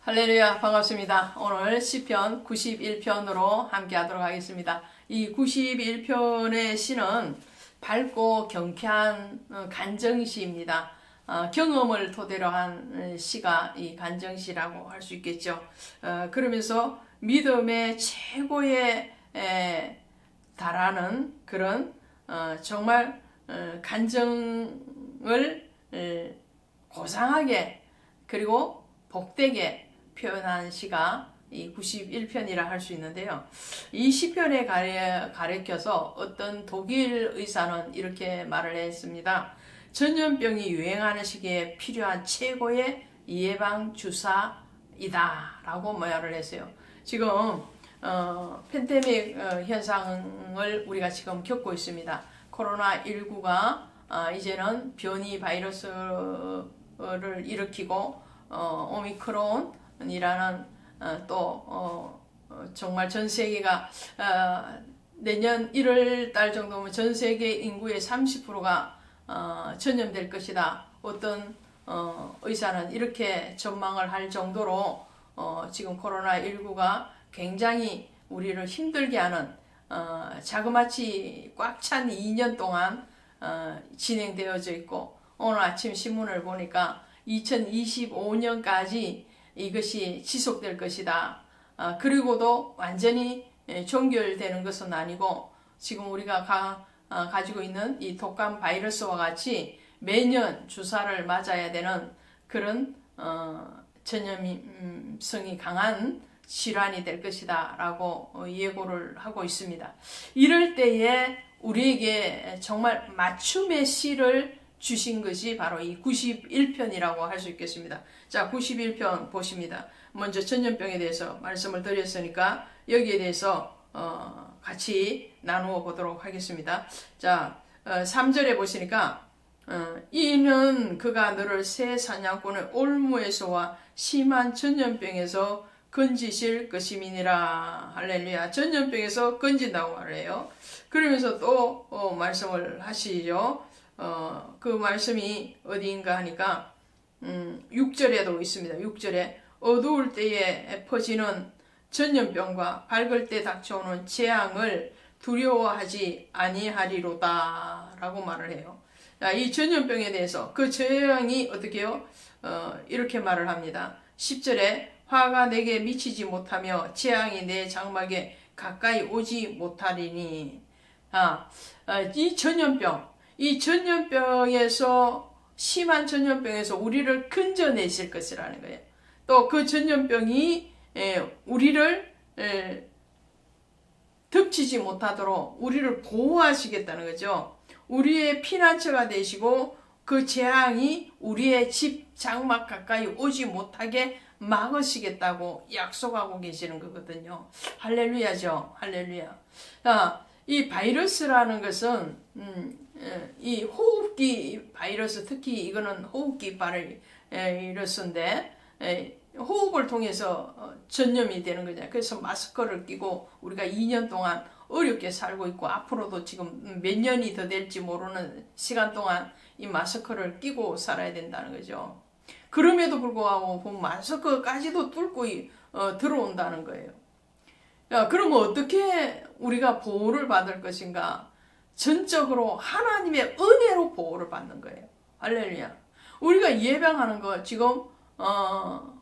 할렐루야, 반갑습니다. 오늘 시편 91편으로 함께 하도록 하겠습니다. 이 91편의 시는 밝고 경쾌한 간정시입니다. 경험을 토대로 한 시가 이 간정시라고 할 수 있겠죠. 그러면서 믿음의 최고에 달하는 그런 정말 간정을 고상하게 그리고 복되게 표현한 시가 이 91편이라 할 수 있는데요. 이 시편에 가르쳐서 어떤 독일 의사는 이렇게 말을 했습니다. 전염병이 유행하는 시기에 필요한 최고의 예방 주사이다 라고 말을 했어요. 지금 팬데믹 현상을 우리가 지금 겪고 있습니다. 코로나19가 이제는 변이 바이러스를 일으키고 오미크론이라는 정말 전 세계가 내년 1월 달 정도면 전 세계 인구의 30%가 전염될 것이다. 어떤 의사는 이렇게 전망을 할 정도로 지금 코로나19가 굉장히 우리를 힘들게 하는 자그마치 꽉 찬 2년 동안 진행되어져 있고, 오늘 아침 신문을 보니까 2025년까지 이것이 지속될 것이다. 그리고도 완전히 종결되는 것은 아니고, 지금 우리가 가지고 있는 이 독감 바이러스와 같이 매년 주사를 맞아야 되는 그런 전염성이 강한 질환이 될 것이다 라고 예고를 하고 있습니다. 이럴 때에 우리에게 정말 맞춤의 시를 주신 것이 바로 이 91편이라고 할 수 있겠습니다. 자, 91편 보십니다. 먼저 전염병에 대해서 말씀을 드렸으니까 여기에 대해서 같이 나누어 보도록 하겠습니다. 자, 3절에 보시니까 이는 그가 너를 새 사냥꾼의 올무에서와 심한 전염병에서 건지실 것임이니라. 할렐루야. 전염병에서 건진다고 말해요. 그러면서 또 말씀을 하시죠. 그 말씀이 어디인가 하니까 6절에도 있습니다. 6절에 어두울 때에 퍼지는 전염병과 밝을 때 닥쳐오는 재앙을 두려워하지 아니하리로다 라고 말을 해요. 이 전염병에 대해서 그 재앙이 어떻게 해요? 이렇게 말을 합니다. 10절에 화가 내게 미치지 못하며 재앙이 내 장막에 가까이 오지 못하리니. 이 전염병에서 심한 전염병에서 우리를 건져내실 것이라는 거예요. 또 그 전염병이 우리를 덮치지 못하도록 우리를 보호하시겠다는 거죠. 우리의 피난처가 되시고 그 재앙이 우리의 집 장막 가까이 오지 못하게 막으시겠다고 약속하고 계시는 거거든요. 할렐루야죠. 할렐루야. 이 바이러스라는 것은 이 호흡기 바이러스, 특히 이거는 호흡기 바이러스인데 호흡을 통해서 전염이 되는 거잖아요. 그래서 마스크를 끼고 우리가 2년 동안 어렵게 살고 있고, 앞으로도 지금 몇 년이 더 될지 모르는 시간 동안 이 마스크를 끼고 살아야 된다는 거죠. 그럼에도 불구하고 마스크까지도 뚫고 들어온다는 거예요. 그러면 어떻게 우리가 보호를 받을 것인가? 전적으로 하나님의 은혜로 보호를 받는 거예요. 할렐루야. 우리가 예방하는 거 지금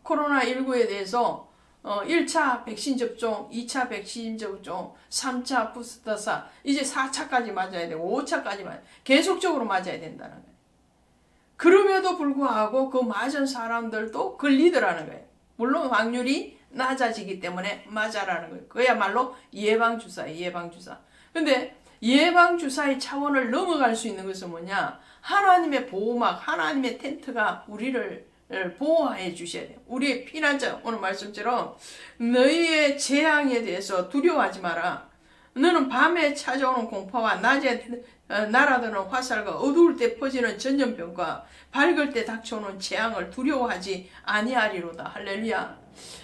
코로나19에 대해서 1차 백신 접종, 2차 백신 접종, 3차 부스터사, 이제 4차까지 맞아야 되고 5차까지 계속적으로 맞아야 된다는 거예요. 그럼에도 불구하고 그 맞은 사람들도 걸리더라는 거예요. 물론 확률이 낮아지기 때문에 맞아라는 거예요. 그야말로 예방주사예요. 예방주사. 근데 예방주사의 차원을 넘어갈 수 있는 것은 뭐냐? 하나님의 보호막, 하나님의 텐트가 우리를 보호해 주셔야 돼요. 우리의 피난처, 오늘 말씀처럼 너희의 재앙에 대해서 두려워하지 마라. 너는 밤에 찾아오는 공포와 낮에 날아드는 화살과 어두울 때 퍼지는 전염병과 밝을 때 닥쳐오는 재앙을 두려워하지 아니하리로다. 할렐루야.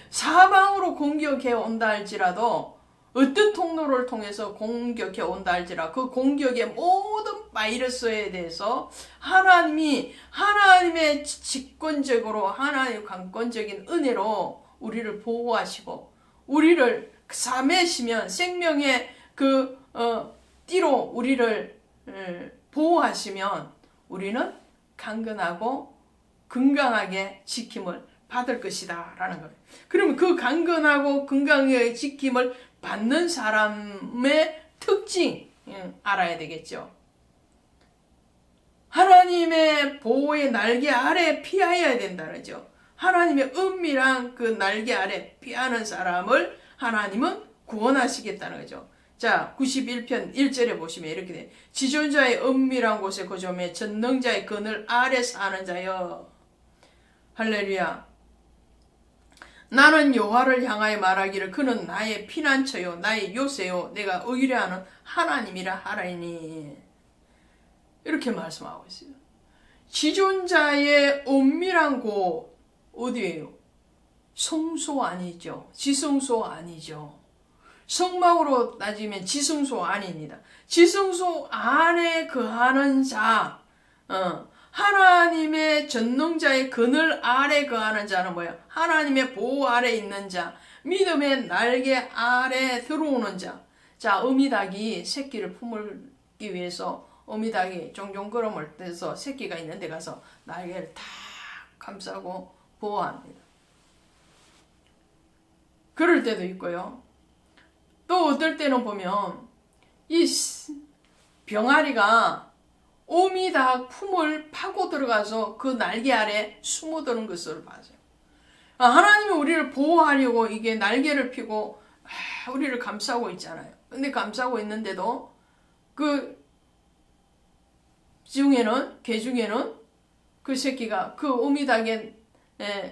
사방으로 공격해 온다 할지라도, 어떤 통로를 통해서 공격해 온다 할지라 그 공격의 모든 바이러스에 대해서 하나님의 직권적으로 하나님의 강권적인 은혜로 우리를 보호하시고 우리를 삼매시면 생명의 띠로 우리를 보호하시면 우리는 강건하고 건강하게 지킴을 받을 것이다 라는 거예요. 그러면 그 강건하고 건강하게 지킴을 받는 사람의 특징 알아야 되겠죠. 하나님의 보호의 날개 아래 피하여야 된다는 거죠. 하나님의 은밀한 그 날개 아래 피하는 사람을 하나님은 구원하시겠다는 거죠. 자, 91편 1절에 보시면 이렇게 돼. 지존자의 은밀한 곳에 거주하며 전능자의 그늘 아래 사는 자여. 할렐루야. 나는 여호와를 향하여 말하기를 그는 나의 피난처요 나의 요새요 내가 의뢰하는 하나님이라 하라니. 이렇게 말씀하고 있어요. 지존자의 은밀한 곳 어디예요? 성소 아니죠. 지성소 아니죠. 성막으로 따지면 지성소 아닙니다. 지성소 안에 거하는 자, 하나님의 전능자의 그늘 아래 거하는 자는 뭐예요? 하나님의 보호 아래 있는 자, 믿음의 날개 아래 들어오는 자. 자, 어미닭이 새끼를 품기 위해서 어미닭이 종종 걸음을 떼서 새끼가 있는 데 가서 날개를 탁 감싸고 보호합니다. 그럴 때도 있고요. 또 어떨 때는 보면 이 병아리가 어미닭 품을 파고 들어가서 그 날개 아래 숨어드는 것을 봤어요. 하나님이 우리를 보호하려고 이게 날개를 펴고 우리를 감싸고 있잖아요. 근데 감싸고 있는데도 그 개 중에는 그 새끼가 그 어미닭의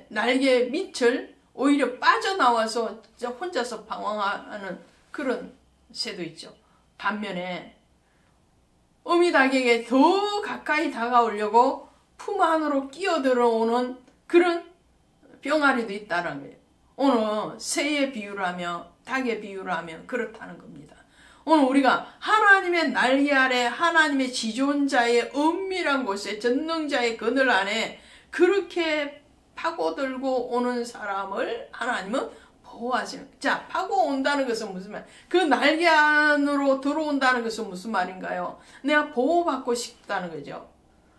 날개 밑을 오히려 빠져나와서 혼자서 방황하는 그런 새도 있죠. 반면에 어미닭에게 더 가까이 다가오려고 품 안으로 끼어들어오는 그런 병아리도 있다는 거예요. 오늘 새의 비유를 하며 닭의 비유를 하면 그렇다는 겁니다. 오늘 우리가 하나님의 날개 아래 하나님의 지존자의 은밀한 곳에 전능자의 그늘 안에 그렇게 파고들고 오는 사람을 하나님은 보호하시는. 자, 파고 온다는 것은 무슨 말? 그 날개 안으로 들어온다는 것은 무슨 말인가요? 내가 보호받고 싶다는 거죠.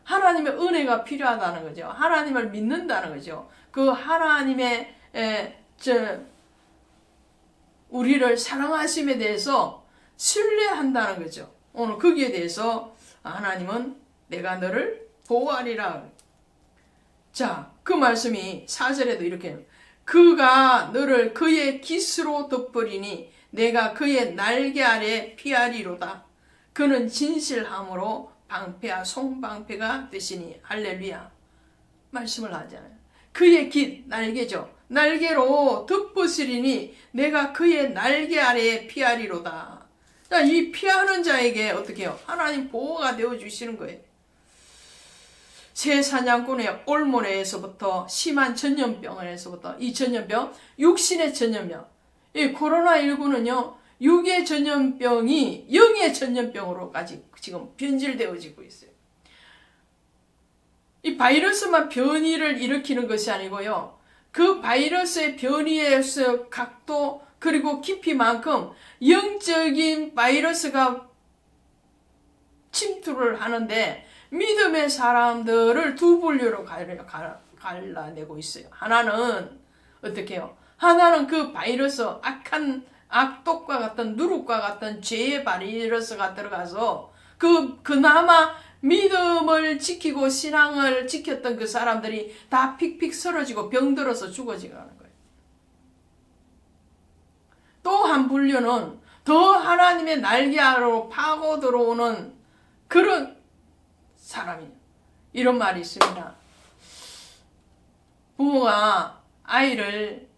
하나님의 은혜가 필요하다는 거죠. 하나님을 믿는다는 거죠. 그 하나님의 우리를 사랑하심에 대해서 신뢰한다는 거죠. 오늘 거기에 대해서 하나님은 내가 너를 보호하리라. 자, 그 말씀이 4절에도 이렇게 그가 너를 그의 깃으로 덮으리니 내가 그의 날개 아래 피하리로다. 그는 진실함으로 방패와 송방패가 되시니. 할렐루야. 말씀을 하잖아요. 그의 깃, 날개죠. 날개로 덮으시리니 내가 그의 날개 아래에 피하리로다. 자, 이 피하는 자에게 어떻게 해요? 하나님 보호가 되어주시는 거예요. 새 사냥꾼의 올모래에서부터 심한 전염병에서부터 이 전염병, 육신의 전염병. 이 코로나19는요, 육의 전염병이 영의 전염병으로까지 지금 변질되어지고 있어요. 이 바이러스만 변이를 일으키는 것이 아니고요. 그 바이러스의 변이에서 각도 그리고 깊이만큼 영적인 바이러스가 침투를 하는데 믿음의 사람들을 두 분류로 갈라내고 있어요. 하나는 어떻게 해요? 하나는 그 바이러스, 악한 악독과 같은 누룩과 같은 죄의 바이러스가 들어가서 그나마 믿음을 지키고 신앙을 지켰던 그 사람들이 다 픽픽 쓰러지고 병들어서 죽어지가는 거예요. 또 한 분류는 더 하나님의 날개 아래로 파고 들어오는 그런 사람이에요. 이런 말이 있습니다. 부모가 아이를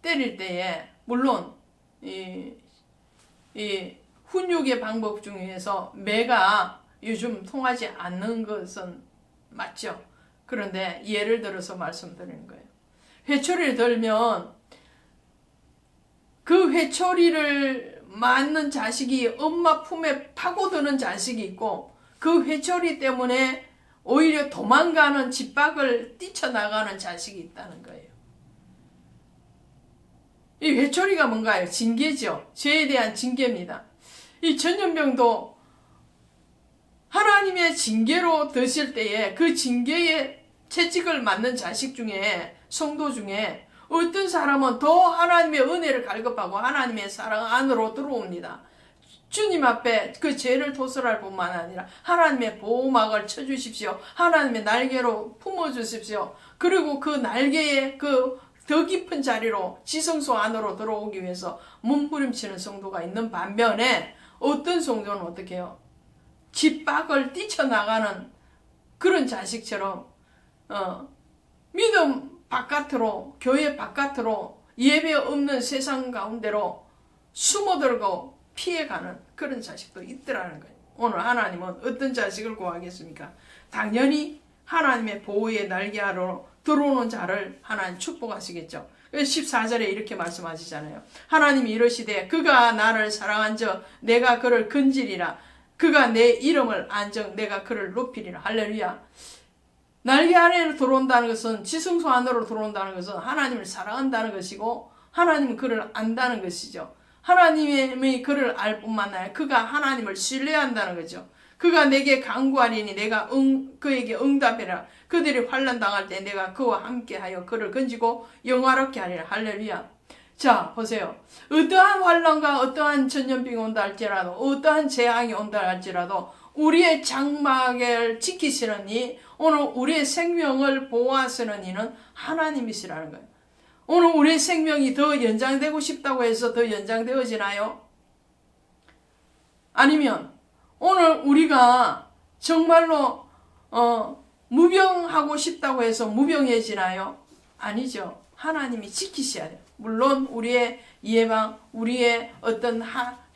때릴 때에 물론 이 훈육의 방법 중에서 매가 요즘 통하지 않는 것은 맞죠. 그런데 예를 들어서 말씀드리는 거예요. 회초리를 들면 그 회초리를 맞는 자식이 엄마 품에 파고드는 자식이 있고 그 회초리 때문에 오히려 도망가는 집 밖을 뛰쳐나가는 자식이 있다는 거예요. 이 회초리가 뭔가요? 징계죠. 죄에 대한 징계입니다. 이 전염병도 하나님의 징계로 드실 때에 그 징계에 채찍을 맞는 자식 중에, 성도 중에 어떤 사람은 더 하나님의 은혜를 갈급하고 하나님의 사랑 안으로 들어옵니다. 주님 앞에 그 죄를 토설할 뿐만 아니라 하나님의 보호막을 쳐주십시오. 하나님의 날개로 품어주십시오. 그리고 그 날개에 그 더 깊은 자리로 지성소 안으로 들어오기 위해서 몸부림치는 성도가 있는 반면에 어떤 성도는 어떻게 해요? 집 밖을 뛰쳐나가는 그런 자식처럼 믿음 바깥으로, 교회 바깥으로, 예배 없는 세상 가운데로 숨어들고 피해가는 그런 자식도 있더라는 거예요. 오늘 하나님은 어떤 자식을 구하겠습니까? 당연히 하나님의 보호의 날개 아래로 들어오는 자를 하나님 축복하시겠죠. 14절에 이렇게 말씀하시잖아요. 하나님이 이러시되 그가 나를 사랑한 저 내가 그를 건지리라. 그가 내 이름을 안정 내가 그를 높이리라. 할렐루야. 날개 안으로 들어온다는 것은, 지성소 안으로 들어온다는 것은 하나님을 사랑한다는 것이고 하나님은 그를 안다는 것이죠. 하나님이 그를 알 뿐만 아니라 그가 하나님을 신뢰한다는 거죠. 그가 내게 간구하리니 내가 그에게 응답해라. 그들이 환난 당할 때 내가 그와 함께하여 그를 건지고 영화롭게 하리라. 할렐루야. 자, 보세요. 어떠한 환난과 어떠한 전염병이 온다 할지라도, 어떠한 재앙이 온다 할지라도 우리의 장막을 지키시는 이, 오늘 우리의 생명을 보호하시는 이는 하나님이시라는 거예요. 오늘 우리의 생명이 더 연장되고 싶다고 해서 더 연장되어지나요? 아니면 오늘 우리가 정말로 무병하고 싶다고 해서 무병해지나요? 아니죠. 하나님이 지키셔야 돼요. 물론 우리의 예방, 우리의 어떤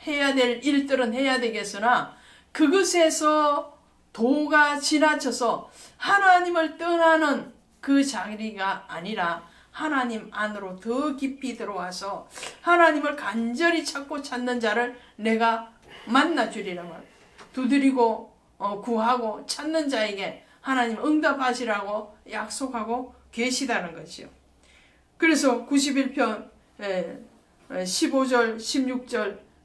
해야 될 일들은 해야 되겠으나 그것에서 도가 지나쳐서 하나님을 떠나는 그 자리가 아니라 하나님 안으로 더 깊이 들어와서 하나님을 간절히 찾는 자를 내가 만나주리라 말. 두드리고 구하고 찾는 자에게 하나님 응답하시라고 약속하고 계시다는 것이요. 그래서 91편 15절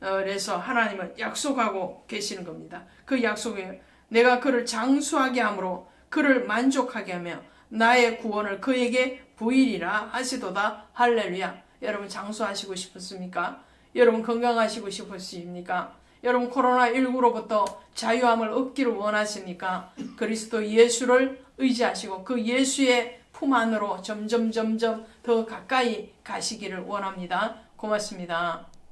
16절에서 하나님은 약속하고 계시는 겁니다. 그 약속에 내가 그를 장수하게 함으로 그를 만족하게 하며 나의 구원을 그에게 부이리라 하시도다. 할렐루야. 여러분 장수하시고 싶으십니까? 여러분 건강하시고 싶으십니까? 여러분 코로나19로부터 자유함을 얻기를 원하십니까? 그리스도 예수를 의지하시고 그 예수의 품 안으로 점점 더 가까이 가시기를 원합니다. 고맙습니다.